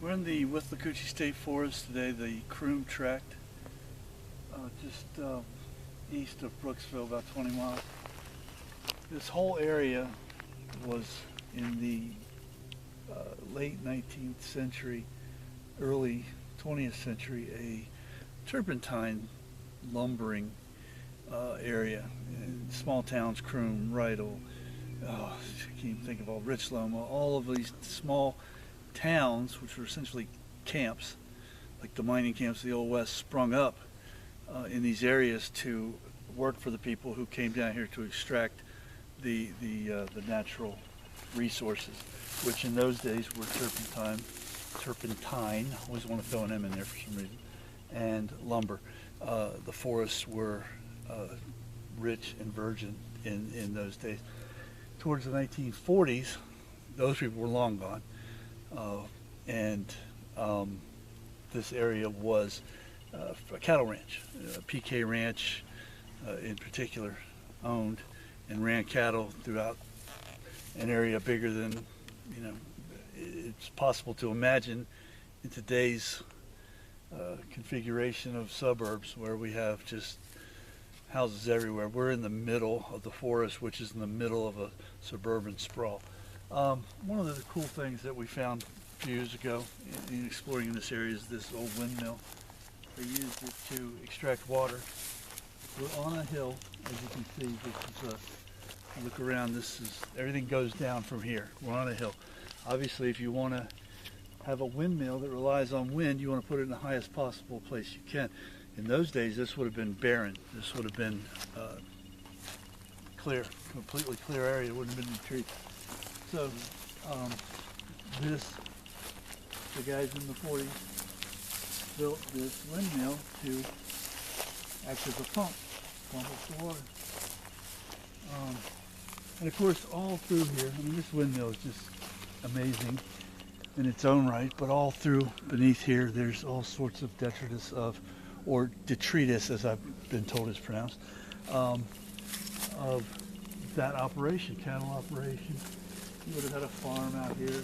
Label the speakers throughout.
Speaker 1: We're in the Withlacoochee State Forest today, the Croom Tract, just east of Brooksville, about 20 miles. This whole area was in the late 19th century, early 20th century, a turpentine lumbering area. In small towns, Croom, Rydell, I can't even think of all, Richland, all of these small towns, which were essentially camps, like the mining camps of the Old West, sprung up in these areas to work for the people who came down here to extract the natural resources, which in those days were turpentine, always want to throw an M in there for some reason, and lumber. The forests were rich and virgin in those days. Towards the 1940s, those people were long gone. This area was a cattle ranch. PK Ranch in particular owned and ran cattle throughout an area bigger than, it's possible to imagine in today's configuration of suburbs, where we have just houses everywhere. We're in the middle of the forest, which is in the middle of a suburban sprawl. One of the cool things that we found a few years ago in exploring in this area is this old windmill. They used it to extract water. We're on a hill, as you can see. This is look around. Everything goes down from here. We're on a hill. Obviously, if you want to have a windmill that relies on wind, you want to put it in the highest possible place you can. In those days, this would have been barren. This would have been clear, completely clear area. It wouldn't have been any trees. So the guys in the 40s built this windmill to act as a pump up the water. And of course, all through here, this windmill is just amazing in its own right, but all through beneath here, there's all sorts of detritus or detritus, as I've been told it's pronounced, of that operation, cattle operation. You would have had a farm out here.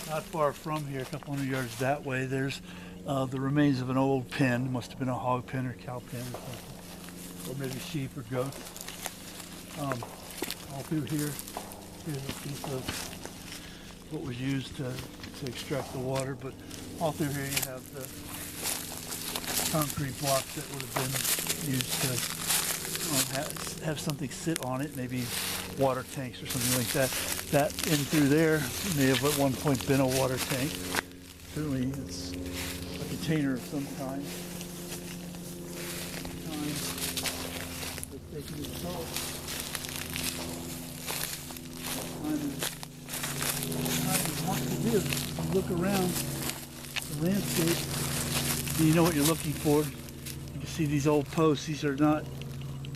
Speaker 1: Not far from here, a couple hundred yards that way, there's the remains of an old pen. Must have been a hog pen or cow pen or something, or maybe sheep or goats. All through here, here's a piece of what was used to extract the water, but all through here you have the concrete blocks that would have been used to have something sit on it, maybe water tanks or something like that. That in through there may have at one point been a water tank. Certainly it's a container of some kind. It's taking its toll. What to do, you look around the landscape and you know what you're looking for. You can see these old posts. These are not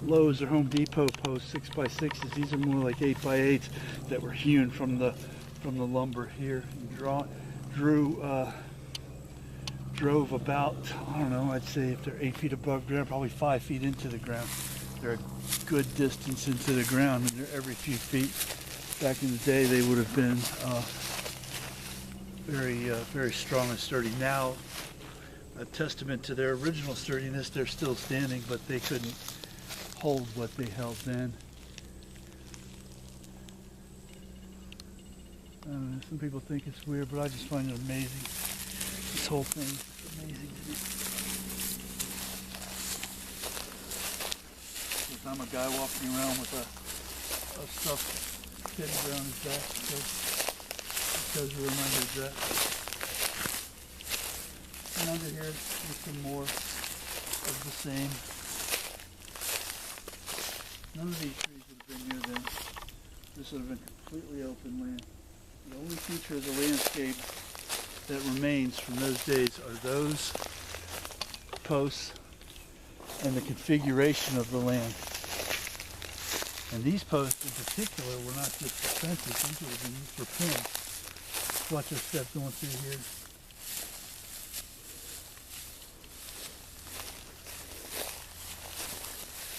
Speaker 1: Lowe's or Home Depot posts, 6x6s. These are more like 8x8s that were hewn from the lumber here. And drove about, I don't know, I'd say if they're 8 feet above ground, probably 5 feet into the ground. They're a good distance into the ground, and they're every few feet. Back in the day, they would have been very strong and sturdy. Now, a testament to their original sturdiness, they're still standing, but they couldn't hold what they held then. I don't know, some people think it's weird, but I just find it amazing. This whole thing is amazing to me. Because I'm a guy walking around with a stuffed kid around his back, so it shows you where my head's at. And under here, there's some more of the same. None of these trees would have been here then. This would have been completely open land. The only feature of the landscape that remains from those days are those posts and the configuration of the land. And these posts in particular were not just for fences, these would have been used for pins. Watch this step going through here.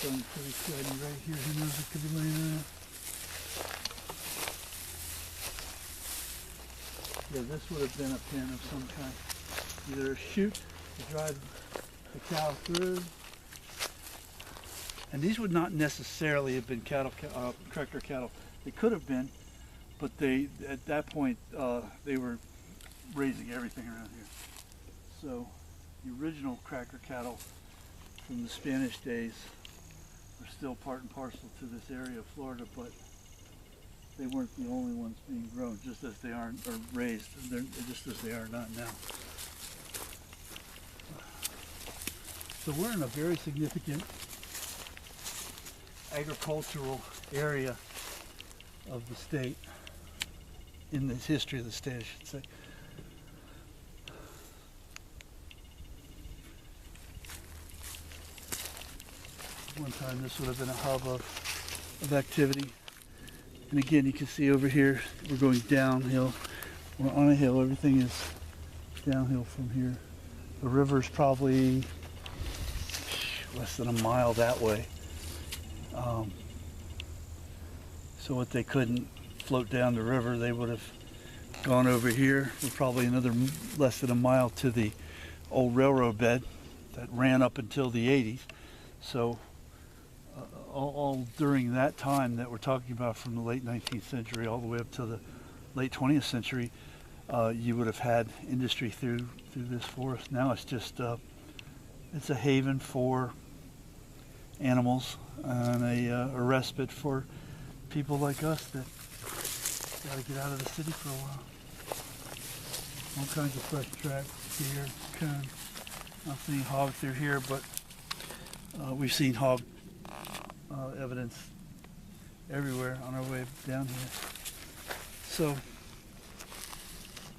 Speaker 1: Something pretty shiny right here. Who knows what could be laying around? Yeah, this would have been a pen of some kind. Either a chute to drive the cow through. And these would not necessarily have been tractor cattle. They could have been, but at that point they were raising everything around here. So the original cracker cattle from the Spanish days are still part and parcel to this area of Florida, but they weren't the only ones being grown, just as they are, or raised, just as they are not now. So we're in a very significant agricultural area of the state, in the history of the state, I should say. One time this would have been a hub of activity. And again, you can see over here, we're going downhill. We're on a hill, everything is downhill from here. The river's probably less than a mile that way. So what they couldn't float down the river, they would have gone over here. We're probably another less than a mile to the old railroad bed that ran up until the 80s. So all during that time that we're talking about, from the late 19th century all the way up to the late 20th century, you would have had industry through this forest. Now it's just it's a haven for animals and a respite for people like us that got to get out of the city for a while. All kinds of fresh tracks, deer, coon. Not seeing hog through here, but we've seen hog evidence everywhere on our way down here. So,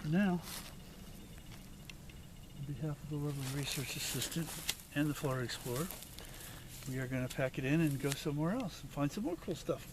Speaker 1: for now, on behalf of the lovely research assistant and the Florida Explorer, we are going to pack it in and go somewhere else and find some more cool stuff.